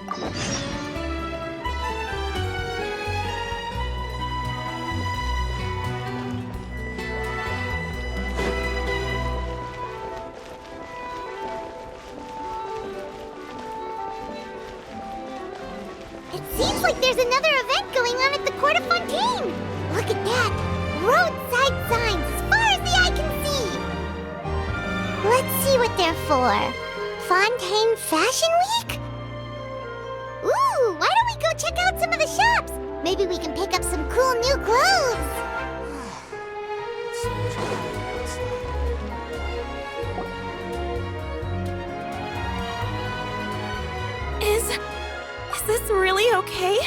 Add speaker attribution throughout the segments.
Speaker 1: It seems like there's another event going on at the Court of Fontaine! Look at that! Roadside signs as far as the eye can see! Let's see what they're for. Fontaine Fashion Week? Ooh, why don't we go check out some of the shops? Maybe we can pick up some cool new clothes!
Speaker 2: Is this really okay?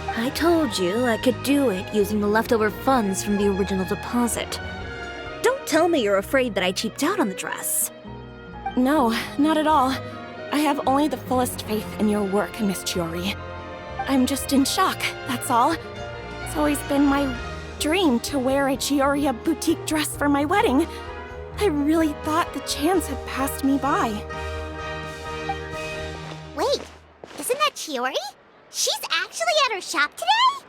Speaker 3: I told you I could do it using the leftover funds from the original deposit. Don't tell me you're afraid that I cheaped out on the dress.
Speaker 2: No, not at all. I have only the fullest faith in your work, Miss Chiori. I'm just in shock, that's all. It's always been my dream to wear a Chiori boutique dress for my wedding. I really thought the chance had passed me by.
Speaker 1: Wait, isn't that Chiori? She's actually at her shop today?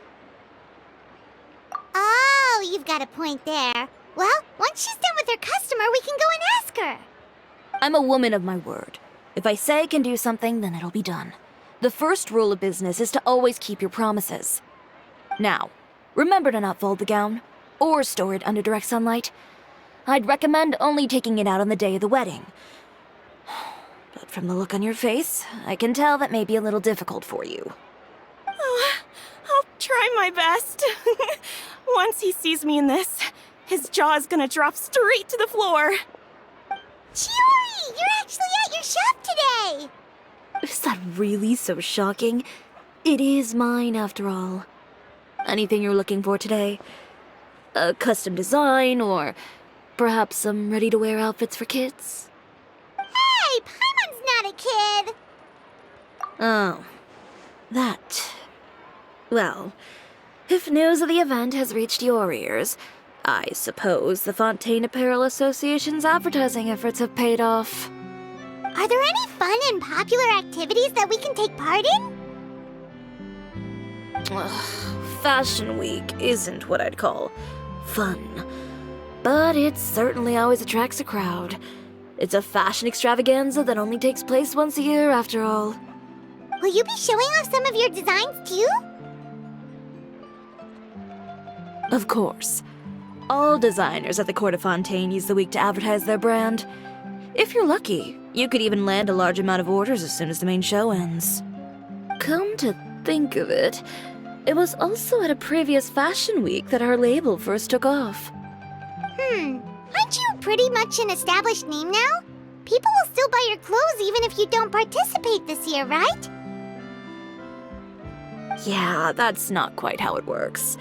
Speaker 1: Oh, you've got a point there. Well, once she's done with her customer, we can go and ask her.
Speaker 3: I'm a woman of my word. If I say I can do something, then it'll be done. The first rule of business is to always keep your promises. Now, remember to not fold the gown, or store it under direct sunlight. I'd recommend only taking it out on the day of the wedding. But from the look on your face, I can tell that may be a little difficult for you.
Speaker 2: Oh, I'll try my best. Once he sees me in this, his jaw is gonna drop straight to the floor.
Speaker 1: Chiori, you're actually at your shop today!
Speaker 3: Is that really so shocking? It is mine, after all. Anything you're looking for today? A custom design, or perhaps some ready-to-wear outfits for kids?
Speaker 1: Hey, Paimon's not a kid!
Speaker 3: Oh, that. Well, if news of the event has reached your ears, I suppose the Fontaine Apparel Association's advertising efforts have paid off.
Speaker 1: Are there any fun and popular activities that we can take part in?
Speaker 3: Fashion Week isn't what I'd call fun, but it certainly always attracts a crowd. It's a fashion extravaganza that only takes place once a year, after all.
Speaker 1: Will you be showing off some of your designs, too?
Speaker 3: Of course. All designers at the Court of Fontaine use the week to advertise their brand. If you're lucky, you could even land a large amount of orders as soon as the main show ends. Come to think of it, it was also at a previous fashion week that our label first took off.
Speaker 1: Aren't you pretty much an established name now? People will still buy your clothes even if you don't participate this year, right?
Speaker 3: Yeah, that's not quite how it works.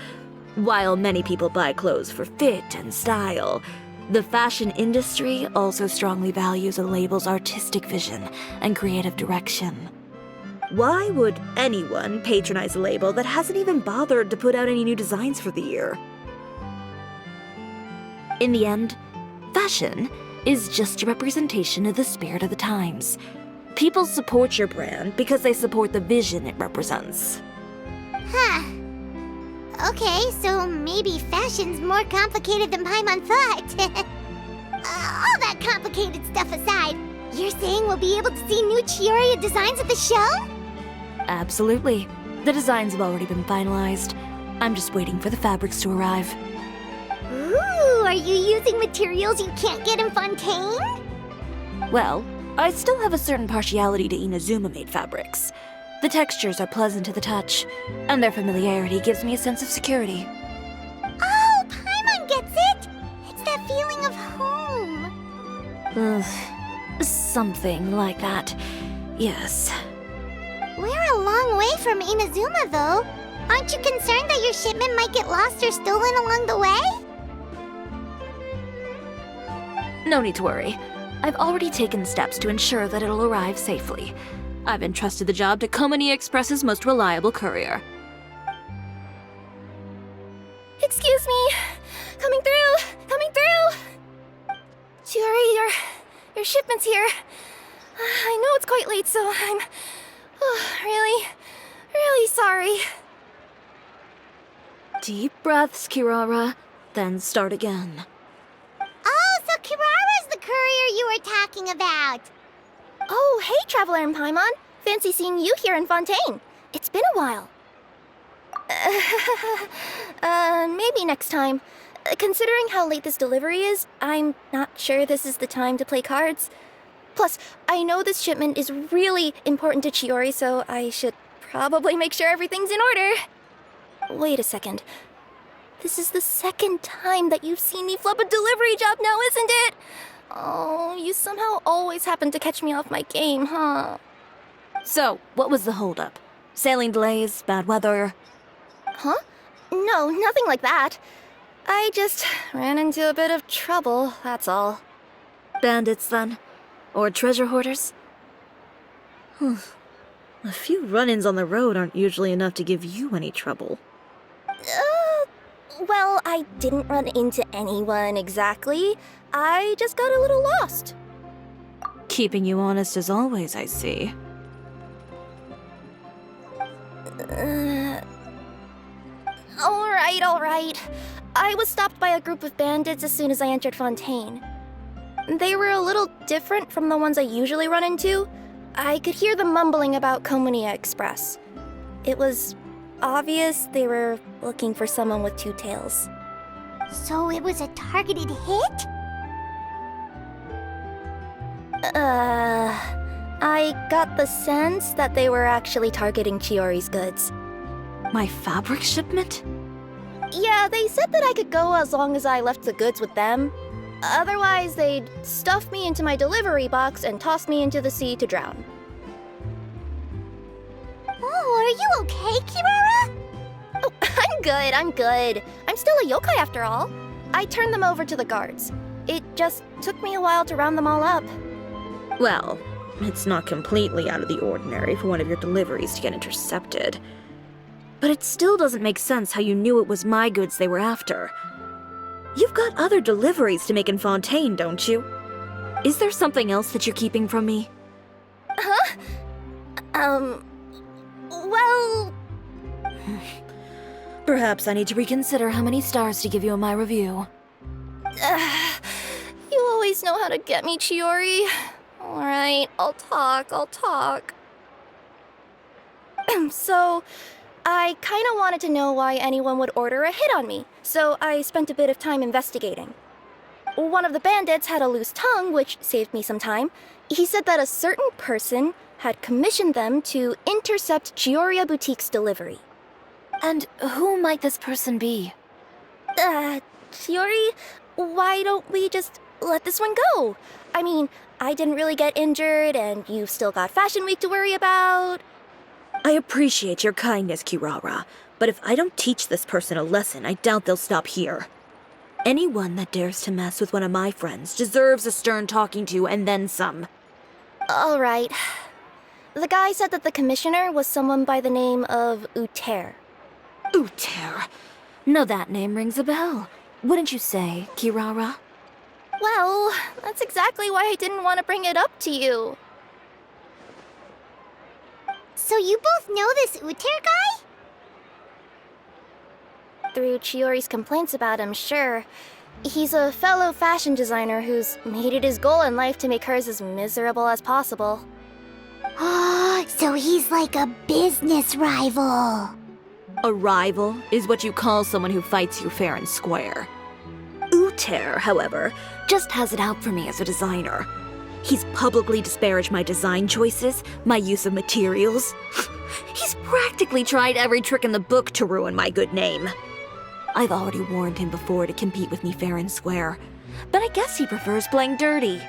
Speaker 3: While many people buy clothes for fit and style, the fashion industry also strongly values a label's artistic vision and creative direction. Why would anyone patronize a label that hasn't even bothered to put out any new designs for the year? In the end, fashion is just a representation of the spirit of the times. People support your brand because they support the vision it represents.
Speaker 1: Huh. Okay, so maybe fashion's more complicated than Paimon thought. All that complicated stuff aside, you're saying we'll be able to see new Chiori designs at the show?
Speaker 3: Absolutely. The designs have already been finalized. I'm just waiting for the fabrics to arrive.
Speaker 1: Ooh, are you using materials you can't get in Fontaine?
Speaker 3: Well, I still have a certain partiality to Inazuma-made fabrics. The textures are pleasant to the touch, and their familiarity gives me a sense of security.
Speaker 1: Oh, Paimon gets it! It's that feeling of home.
Speaker 3: Something like that. Yes.
Speaker 1: We're a long way from Inazuma, though. Aren't you concerned that your shipment might get lost or stolen along the way?
Speaker 3: No need to worry. I've already taken steps to ensure that it'll arrive safely. I've entrusted the job to Komani Express's most reliable courier.
Speaker 2: Excuse me! Coming through! Coming through! Chiori, your shipment's here. I know it's quite late, so Really? Really sorry.
Speaker 3: Deep breaths, Kirara, then start again.
Speaker 1: Oh, so Kirara's the courier you were talking about.
Speaker 2: Oh, hey, Traveler and Paimon. Fancy seeing you here in Fontaine. It's been a while. Maybe next time. Considering how late this delivery is, I'm not sure this is the time to play cards. Plus, I know this shipment is really important to Chiori, so I should probably make sure everything's in order. Wait a second. This is the second time that you've seen me flub a delivery job now, isn't it? Oh, you somehow always happen to catch me off my game, huh?
Speaker 3: So, what was the holdup? Sailing delays, bad weather?
Speaker 2: Huh? No, nothing like that. I just ran into a bit of trouble, that's all.
Speaker 3: Bandits, then? Or treasure hoarders? A few run-ins on the road aren't usually enough to give you any trouble.
Speaker 2: Well, I didn't run into anyone exactly. I just got a little lost.
Speaker 3: Keeping you honest as always, I see.
Speaker 2: All right. I was stopped by a group of bandits as soon as I entered Fontaine. They were a little different from the ones I usually run into. I could hear them mumbling about Komunia Express. It was obvious they were looking for someone with two tails.
Speaker 1: So it was a targeted hit?
Speaker 2: I got the sense that they were actually targeting Chiori's goods.
Speaker 3: My fabric shipment?
Speaker 2: Yeah, they said that I could go as long as I left the goods with them. Otherwise, they'd stuff me into my delivery box and toss me into the sea to drown.
Speaker 1: Oh, are you okay, Kirara?
Speaker 2: Oh, I'm good. I'm still a yokai after all. I turned them over to the guards. It just took me a while to round them all up.
Speaker 3: Well, it's not completely out of the ordinary for one of your deliveries to get intercepted. But it still doesn't make sense how you knew it was my goods they were after. You've got other deliveries to make in Fontaine, don't you? Is there something else that you're keeping from me?
Speaker 2: Huh? Well...
Speaker 3: Perhaps I need to reconsider how many stars to give you in my review.
Speaker 2: You always know how to get me, Chiori. Alright, I'll talk. So, I kinda wanted to know why anyone would order a hit on me, so I spent a bit of time investigating. One of the bandits had a loose tongue, which saved me some time. He said that a certain person had commissioned them to intercept Chiori Boutique's delivery.
Speaker 3: And who might this person be?
Speaker 2: Chiori, why don't we just let this one go? I mean, I didn't really get injured, and you've still got Fashion Week to worry about.
Speaker 3: I appreciate your kindness, Kirara, but if I don't teach this person a lesson, I doubt they'll stop here. Anyone that dares to mess with one of my friends deserves a stern talking to and then some.
Speaker 2: All right. The guy said that the commissioner was someone by the name of Uter.
Speaker 3: Uter. Now that name rings a bell. Wouldn't you say, Kirara?
Speaker 2: Well, that's exactly why I didn't want to bring it up to you.
Speaker 1: So you both know this Uter guy?
Speaker 2: Through Chiori's complaints about him, sure. He's a fellow fashion designer who's made it his goal in life to make hers as miserable as possible.
Speaker 1: Oh, so he's like a business rival.
Speaker 3: A rival is what you call someone who fights you fair and square. Uter, however, just has it out for me as a designer. He's publicly disparaged my design choices, my use of materials. He's practically tried every trick in the book to ruin my good name. I've already warned him before to compete with me fair and square, but I guess he prefers playing dirty.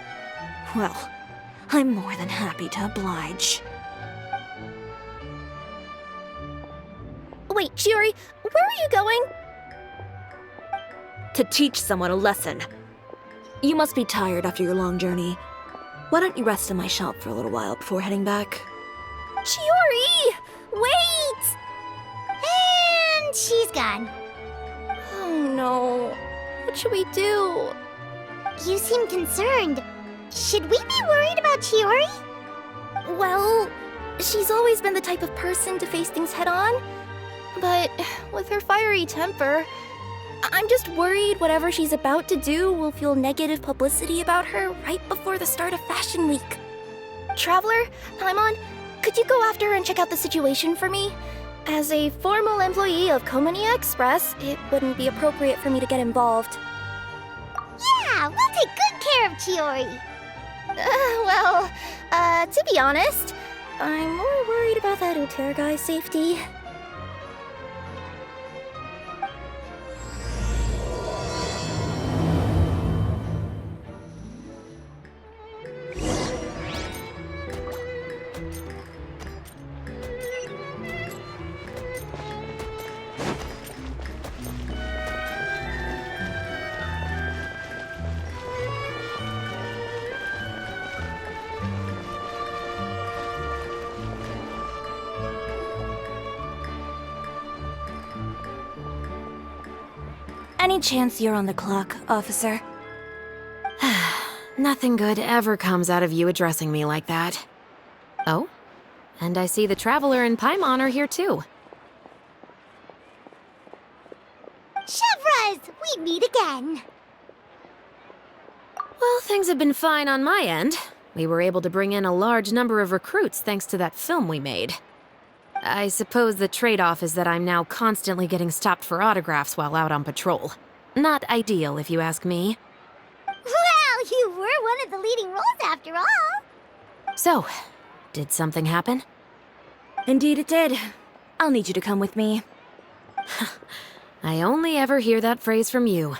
Speaker 3: Well, I'm more than happy to oblige.
Speaker 2: Wait, Chiori, where are you going?
Speaker 3: To teach someone a lesson. You must be tired after your long journey. Why don't you rest in my shop for a little while before heading back?
Speaker 2: Chiori! Wait!
Speaker 1: And she's gone.
Speaker 2: Oh no. What should we do?
Speaker 1: You seem concerned. Should we be worried about Chiori?
Speaker 2: Well,
Speaker 4: She's always been the type of person to face things head on. But with her fiery temper, I'm just worried whatever she's about to do will fuel negative publicity about her right before the start of Fashion Week. Traveler, Paimon, could you go after her and check out the situation for me? As a formal employee of Komania Express, it wouldn't be appropriate for me to get involved.
Speaker 1: Yeah, we'll take good care of Chiori.
Speaker 4: To be honest, I'm more worried about that Uter guy's safety.
Speaker 3: Any chance you're on the clock, officer?
Speaker 5: Nothing good ever comes out of you addressing me like that. Oh, and I see the Traveler and Paimon are here too.
Speaker 1: Chevras, we meet again.
Speaker 5: Well, things have been fine on my end. We were able to bring in a large number of recruits thanks to that film we made. I suppose the trade-off is that I'm now constantly getting stopped for autographs while out on patrol. Not ideal, if you ask me.
Speaker 1: Well, you were one of the leading roles after all.
Speaker 5: So, did something happen?
Speaker 3: Indeed it did. I'll need you to come with me.
Speaker 5: I only ever hear that phrase from you.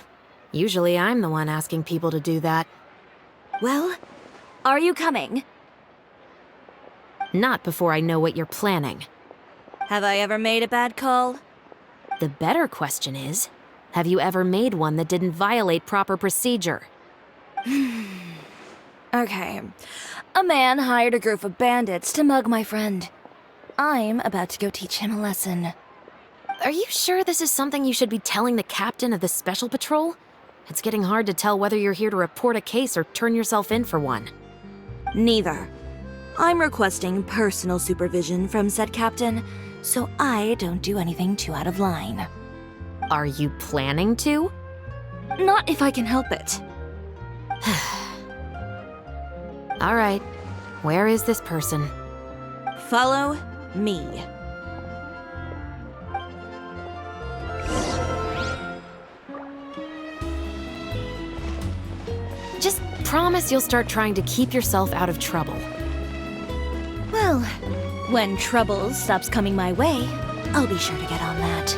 Speaker 5: Usually I'm the one asking people to do that.
Speaker 3: Well, are you coming?
Speaker 5: Not before I know what you're planning.
Speaker 3: Have I ever made a bad call?
Speaker 5: The better question is, have you ever made one that didn't violate proper procedure?
Speaker 3: Okay. A man hired a group of bandits to mug my friend. I'm about to go teach him a lesson.
Speaker 5: Are you sure this is something you should be telling the captain of the Special Patrol? It's getting hard to tell whether you're here to report a case or turn yourself in for one.
Speaker 3: Neither. I'm requesting personal supervision from said captain, so I don't do anything too out of line.
Speaker 5: Are you planning to?
Speaker 3: Not if I can help it.
Speaker 5: All right. Where is this person?
Speaker 3: Follow me.
Speaker 5: Just promise you'll start trying to keep yourself out of trouble.
Speaker 3: Well, when trouble stops coming my way, I'll be sure to get on that.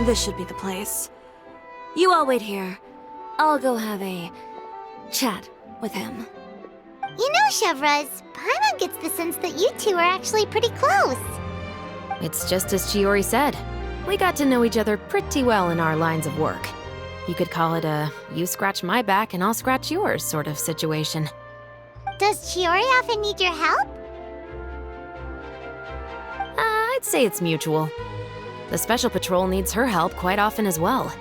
Speaker 3: This should be the place. You all wait here. I'll go have a chat with him.
Speaker 1: You know, Chevras, Paimon gets the sense that you two are actually pretty close.
Speaker 5: It's just as Chiori said. We got to know each other pretty well in our lines of work. You could call it a you scratch my back and I'll scratch yours sort of situation.
Speaker 1: Does Chiori often need your help?
Speaker 5: I'd say it's mutual. The Special Patrol needs her help quite often as well.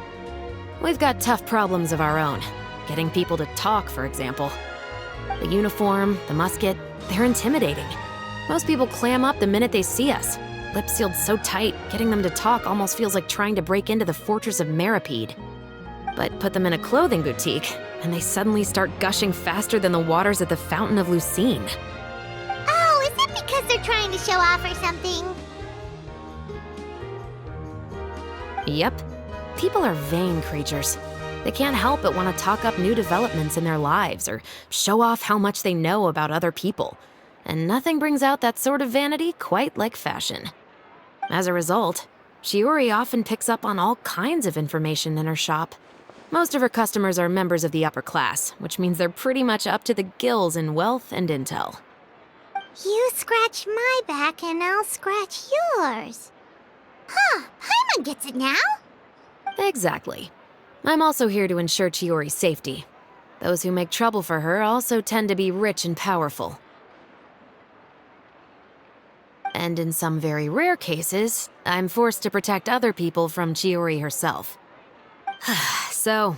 Speaker 5: We've got tough problems of our own. Getting people to talk, for example. The uniform, the musket, they're intimidating. Most people clam up the minute they see us. Lips sealed so tight, getting them to talk almost feels like trying to break into the fortress of Meripede. But put them in a clothing boutique, and they suddenly start gushing faster than the waters at the Fountain of Lucine.
Speaker 1: Oh, is it because they're trying to show off or something?
Speaker 5: Yep. People are vain creatures. They can't help but want to talk up new developments in their lives or show off how much they know about other people. And nothing brings out that sort of vanity quite like fashion. As a result, Chiori often picks up on all kinds of information in her shop. Most of her customers are members of the upper class, which means they're pretty much up to the gills in wealth and intel.
Speaker 1: You scratch my back and I'll scratch yours. Huh, Paimon gets it now?
Speaker 5: Exactly. I'm also here to ensure Chiori's safety. Those who make trouble for her also tend to be rich and powerful. And in some very rare cases, I'm forced to protect other people from Chiori herself. So,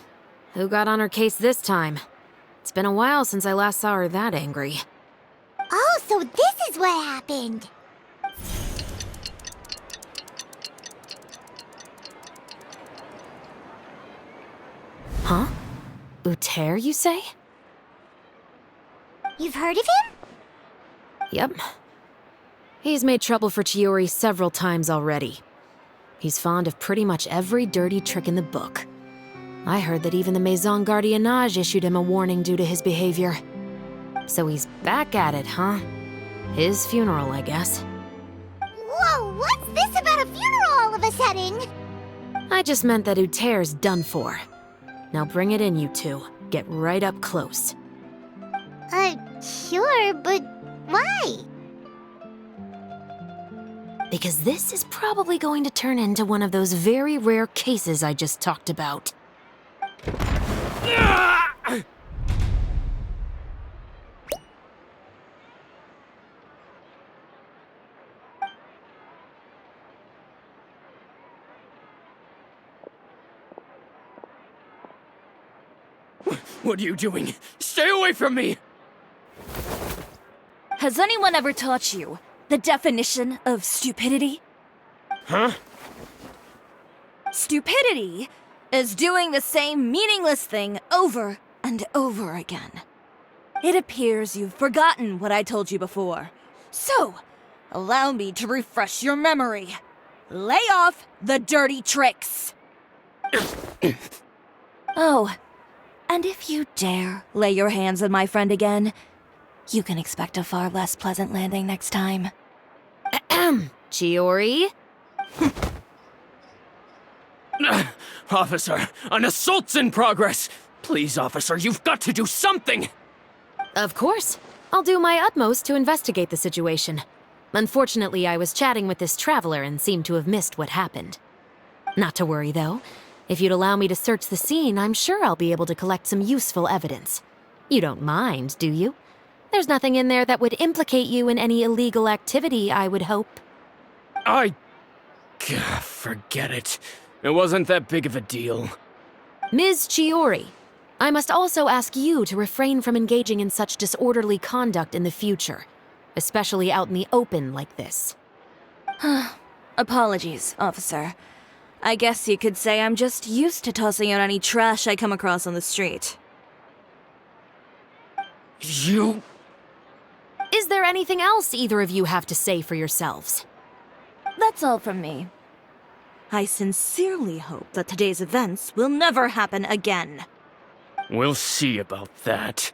Speaker 5: who got on her case this time? It's been a while since I last saw her that angry.
Speaker 1: Oh, so this is what happened.
Speaker 5: Huh? Uter, you say?
Speaker 1: You've heard of him?
Speaker 5: Yep. He's made trouble for Chiori several times already. He's fond of pretty much every dirty trick in the book. I heard that even the Maison Gardiennage issued him a warning due to his behavior. So he's back at it, huh? His funeral, I guess.
Speaker 1: Whoa, what's this about a funeral all of a sudden?
Speaker 5: I just meant that Uter's done for. Now bring it in, you two. Get right up close.
Speaker 1: Sure, but why?
Speaker 5: Because this is probably going to turn into one of those very rare cases I just talked about.
Speaker 6: What are you doing? Stay away from me!
Speaker 3: Has anyone ever taught you the definition of stupidity?
Speaker 6: Huh?
Speaker 3: Stupidity is doing the same meaningless thing over and over again. It appears you've forgotten what I told you before. So, allow me to refresh your memory. Lay off the dirty tricks. Oh, and if you dare lay your hands on my friend again, you can expect a far less pleasant landing next time.
Speaker 5: Chiori?
Speaker 6: Officer, an assault's in progress! Please, officer, you've got to do something!
Speaker 5: Of course. I'll do my utmost to investigate the situation. Unfortunately, I was chatting with this traveler and seemed to have missed what happened. Not to worry, though. If you'd allow me to search the scene, I'm sure I'll be able to collect some useful evidence. You don't mind, do you? There's nothing in there that would implicate you in any illegal activity, I would hope.
Speaker 6: Forget it. It wasn't that big of a deal.
Speaker 5: Ms. Chiori, I must also ask you to refrain from engaging in such disorderly conduct in the future, especially out in the open like this.
Speaker 3: Apologies, officer. I guess you could say I'm just used to tossing out any trash I come across on the street.
Speaker 6: You...
Speaker 5: Is there anything else either of you have to say for yourselves?
Speaker 3: That's all from me. I sincerely hope that today's events will never happen again.
Speaker 6: We'll see about that.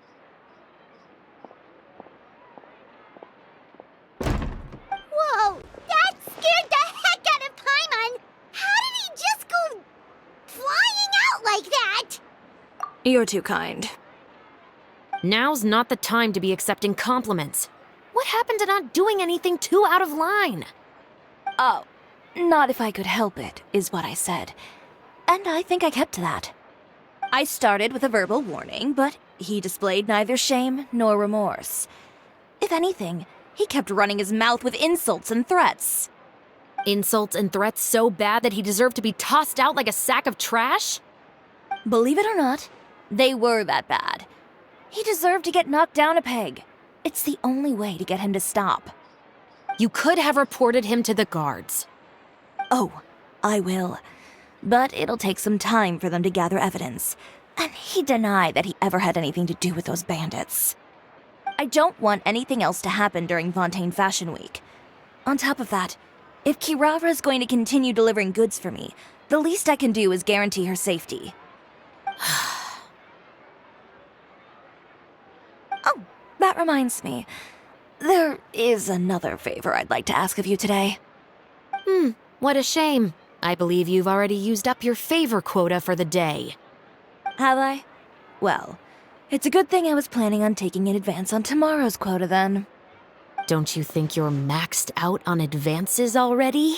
Speaker 1: Whoa, that scared the heck out of Paimon! How did he just go flying out like that?
Speaker 3: You're too kind.
Speaker 5: Now's not the time to be accepting compliments. What happened to not doing anything too out of line?
Speaker 3: Oh, not if I could help it, is what I said. And I think I kept to that. I started with a verbal warning, but he displayed neither shame nor remorse. If anything, he kept running his mouth with insults and threats.
Speaker 5: Insults and threats so bad that he deserved to be tossed out like a sack of trash?
Speaker 3: Believe it or not, they were that bad. He deserved to get knocked down a peg. It's the only way to get him to stop.
Speaker 5: You could have reported him to the guards.
Speaker 3: Oh, I will. But it'll take some time for them to gather evidence. And he denied that he ever had anything to do with those bandits. I don't want anything else to happen during Fontaine Fashion Week. On top of that, if Kirara is going to continue delivering goods for me, the least I can do is guarantee her safety. Oh, that reminds me. There is another favor I'd like to ask of you today.
Speaker 5: What a shame. I believe you've already used up your favor quota for the day.
Speaker 3: Have I? Well, it's a good thing I was planning on taking an advance on tomorrow's quota then.
Speaker 5: Don't you think you're maxed out on advances already?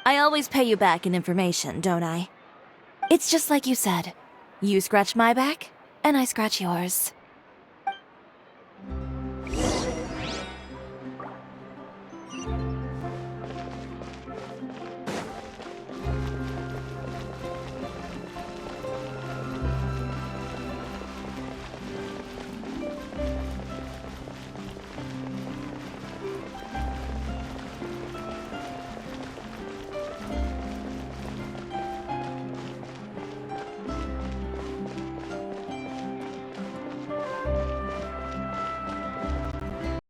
Speaker 3: I always pay you back in information, don't I? It's just like you said. You scratch my back, and I scratch yours.